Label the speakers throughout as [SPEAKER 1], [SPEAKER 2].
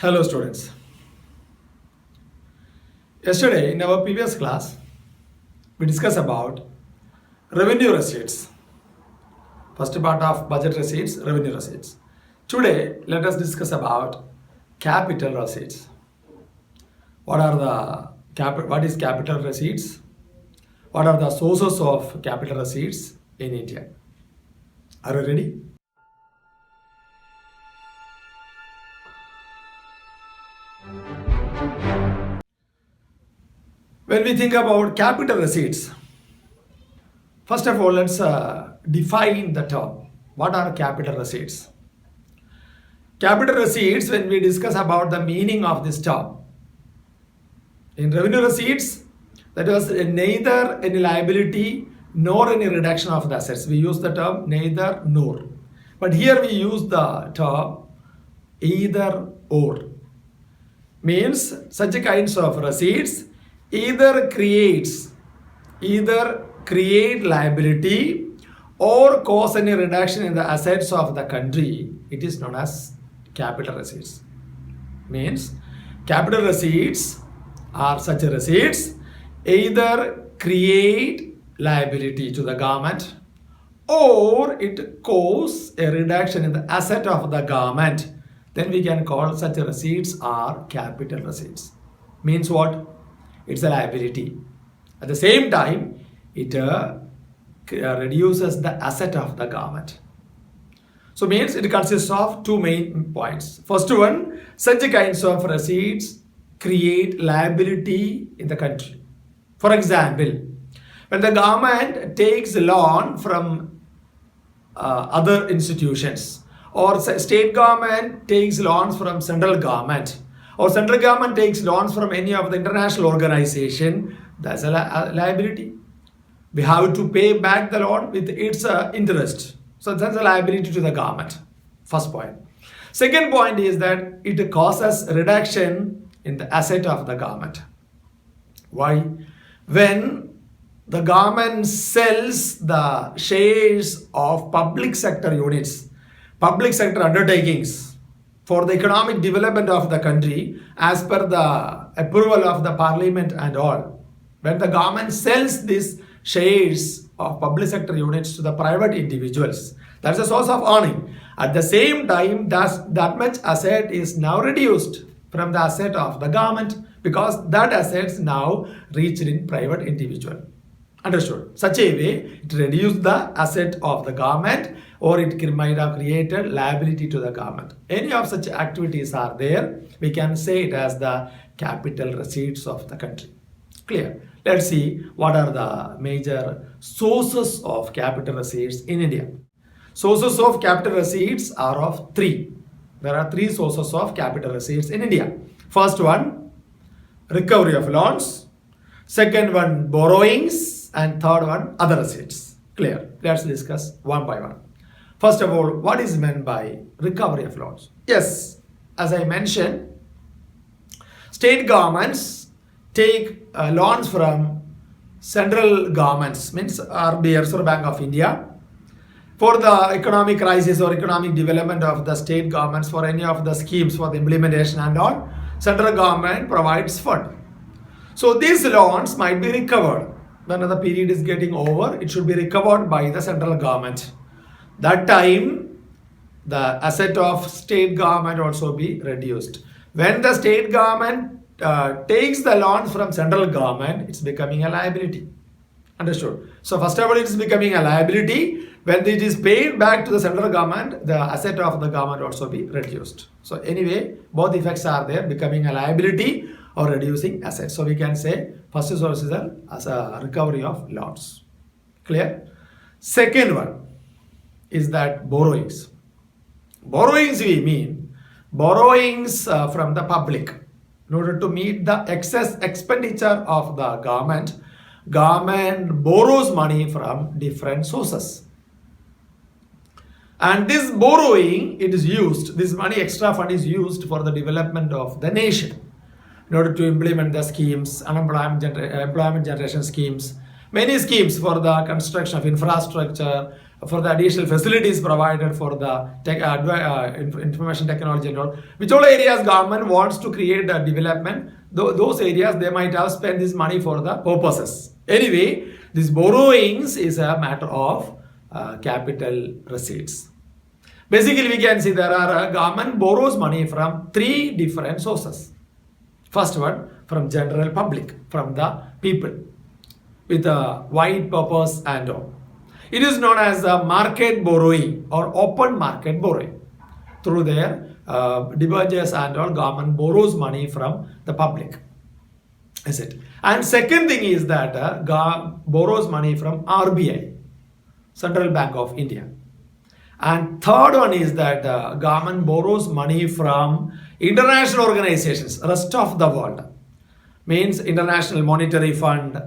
[SPEAKER 1] Hello students. Yesterday in our previous class, we discussed about revenue receipts. First part of budget receipts, revenue receipts. Today, let us discuss about capital receipts. What is capital receipts? What are the sources of capital receipts in India? Are you ready? When we think about capital receipts, first of all, let's define the term. What are capital receipts? Capital receipts, when we discuss about the meaning of this term, in revenue receipts, that was neither any liability nor any reduction of the assets. We use the term neither nor. But here we use the term either or. Means such kinds of receipts either create liability or cause any reduction in the assets of the country. It is known as capital receipts. Means capital receipts are such receipts either create liability to the government or it cause a reduction in the asset of the government. Then we can call such receipts are capital receipts. Means what? It's a liability. At the same time, it reduces the asset of the government. So means it consists of two main points. First one, such kinds of receipts create liability in the country. For example, when the government takes loan from other institutions, or state government takes loans from central government, or central government takes loans from any of the international organization, that's a liability. We have to pay back the loan with its interest. So that's a liability to the government. First point. Second point is that it causes reduction in the asset of the government. Why? When the government sells the shares of public sector units, public sector undertakings, for the economic development of the country as per the approval of the parliament and all. When the government sells these shares of public sector units to the private individuals, that's a source of earning. At the same time, that much asset is now reduced from the asset of the government because that assets now reached in private individual. Understood? Such a way, it reduced the asset of the government or it might have created liability to the government. Any of such activities are there, we can say it as the capital receipts of the country. Clear? Let's see what are the major sources of capital receipts in India. Sources of capital receipts are of three. There are three sources of capital receipts in India. First one, recovery of loans. Second one, borrowings. And third one, other receipts. Clear? Let's discuss one by one. First of all, what is meant by recovery of loans? Yes, as I mentioned, state governments take loans from central governments, means RBI, Reserve Bank of India, for the economic crisis or economic development of the state governments for any of the schemes for the implementation and all. Central government provides fund. So these loans might be recovered. When the period is getting over, it should be recovered by the central government. That time, the asset of state government also be reduced. When the state government takes the loans from central government, it's becoming a liability. Understood? So first of all, it's becoming a liability. When it is paid back to the central government, the asset of the government also be reduced. So anyway, both effects are there, becoming a liability or reducing assets. So we can say first source is as a recovery of loans. Clear? Second one is that borrowings. Borrowings we mean borrowings from the public. In order to meet the excess expenditure of the government borrows money from different sources. And this borrowing, it is used, this money extra fund is used for the development of the nation. In order to implement the schemes, employment generation schemes, many schemes for the construction of infrastructure, for the additional facilities provided for the information technology and all, which all areas government wants to create the development, those areas they might have spent this money for the purposes. Anyway, this borrowings is a matter of capital receipts. Basically, we can see there are government borrows money from three different sources. First one, from general public, from the people, with a wide purpose and all. It is known as market borrowing or open market borrowing. Through their debentures and all, government borrows money from the public. Is it? And second thing is that borrows money from RBI, Central Bank of India. And third one is that government borrows money from international organizations, rest of the world. Means International Monetary Fund,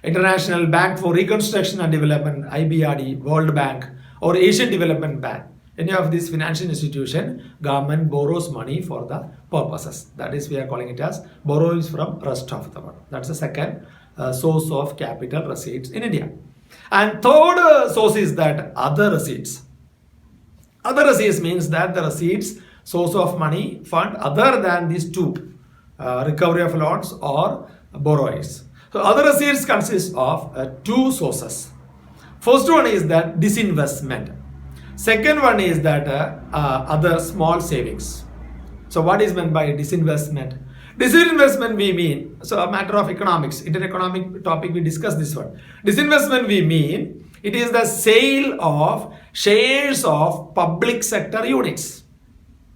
[SPEAKER 1] International Bank for Reconstruction and Development, IBRD, World Bank, or Asian Development Bank. Any of these financial institution, government borrows money for the purposes. That is, we are calling it as borrowings from rest of the world. That's the second source of capital receipts in India. And third source is that other receipts. Other receipts means that the receipts, source of money, fund other than these two, recovery of loans or borrowings. So other receipts consist of two sources. First one is that disinvestment. Second one is that other small savings. So what is meant by disinvestment? Disinvestment we mean, so a matter of economics, inter-economic topic we discuss this one. Disinvestment we mean, it is the sale of shares of public sector units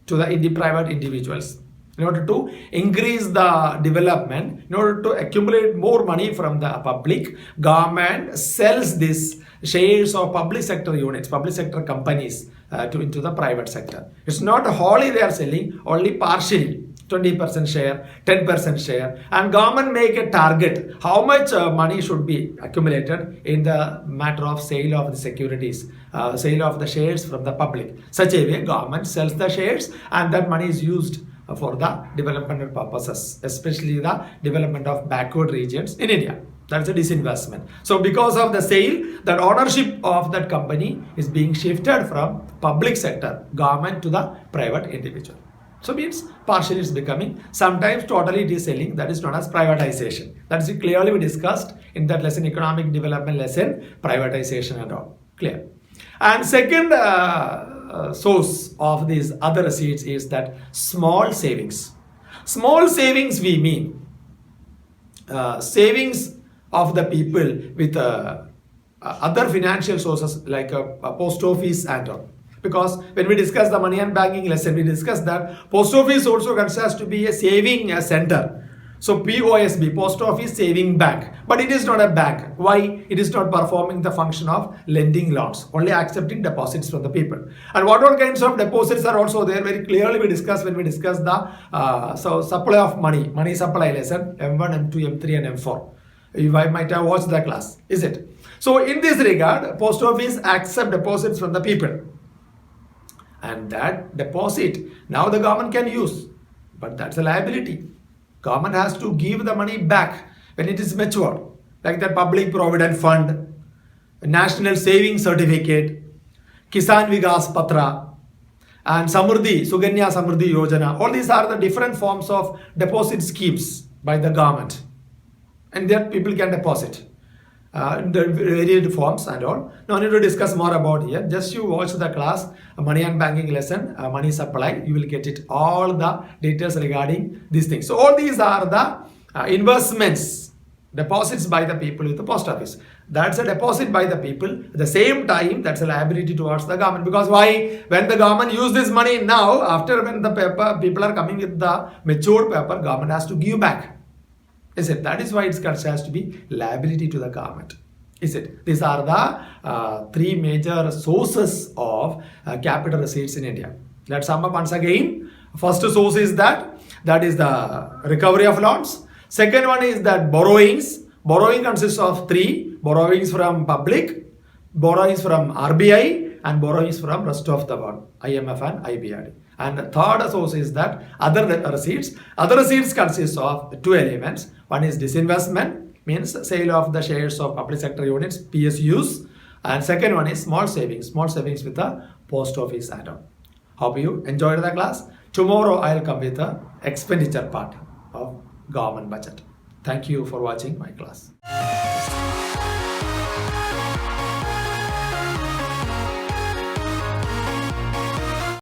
[SPEAKER 1] to the private individuals. In order to increase the development, in order to accumulate more money from the public, government sells these shares of public sector units, public sector companies into the private sector. It's not wholly they are selling, only partially. 20% share, 10% share, and government make a target how much money should be accumulated in the matter of sale of the securities, sale of the shares from the public. Such a way, government sells the shares and that money is used for the developmental purposes, especially the development of backward regions in India. That's a disinvestment. So because of the sale, that ownership of that company is being shifted from public sector, government, to the private individual. So means partially it's becoming, sometimes totally it is selling, that is known as privatization. That is clearly we discussed in that lesson, economic development lesson, privatization and all. Clear. And second source of these other receipts is that small savings. Small savings we mean savings of the people with other financial sources like a post office and all. Because when we discuss the money and banking lesson, we discussed that post office also considers to be a saving center. So POSB, Post Office Saving Bank, but it is not a bank. Why? It is not performing the function of lending loans, only accepting deposits from the people. And what all kinds of deposits are also there? Very clearly we discussed when we discussed the supply of money supply lesson, M1, M2, M3 and M4. You might have watched the class, is it? So in this regard, Post Office accept deposits from the people. And that deposit, now the government can use, but that's a liability. Government has to give the money back when it is matured, like the Public Provident Fund, National Savings Certificate, Kisan Vikas Patra, and Samruddhi, Suganya Samruddhi Yojana. All these are the different forms of deposit schemes by the government, and that people can deposit. The varied forms and all. No need to discuss more about here. Just you watch the class, money and banking lesson, money supply. You will get it all the details regarding these things. So all these are the investments, deposits by the people with the post office. That's a deposit by the people. At the same time, that's a liability towards the government. Because why? When the government use this money now, after when the people are coming with the matured paper, government has to give back. Is it? That is why it has to be liability to the government. Is it? These are the three major sources of capital receipts in India. Let's sum up once again. First source is that is the recovery of loans. Second one is that borrowings. Borrowing consists of three: borrowings from public, borrowings from RBI, and borrowings from rest of the world, IMF and IBRD. And the third source is that other receipts. Other receipts consist of two elements. One is disinvestment, means sale of the shares of public sector units, PSUs. And second one is small savings with the post office add-on. Hope you enjoyed the class. Tomorrow I'll come with the expenditure part of government budget. Thank you for watching my class.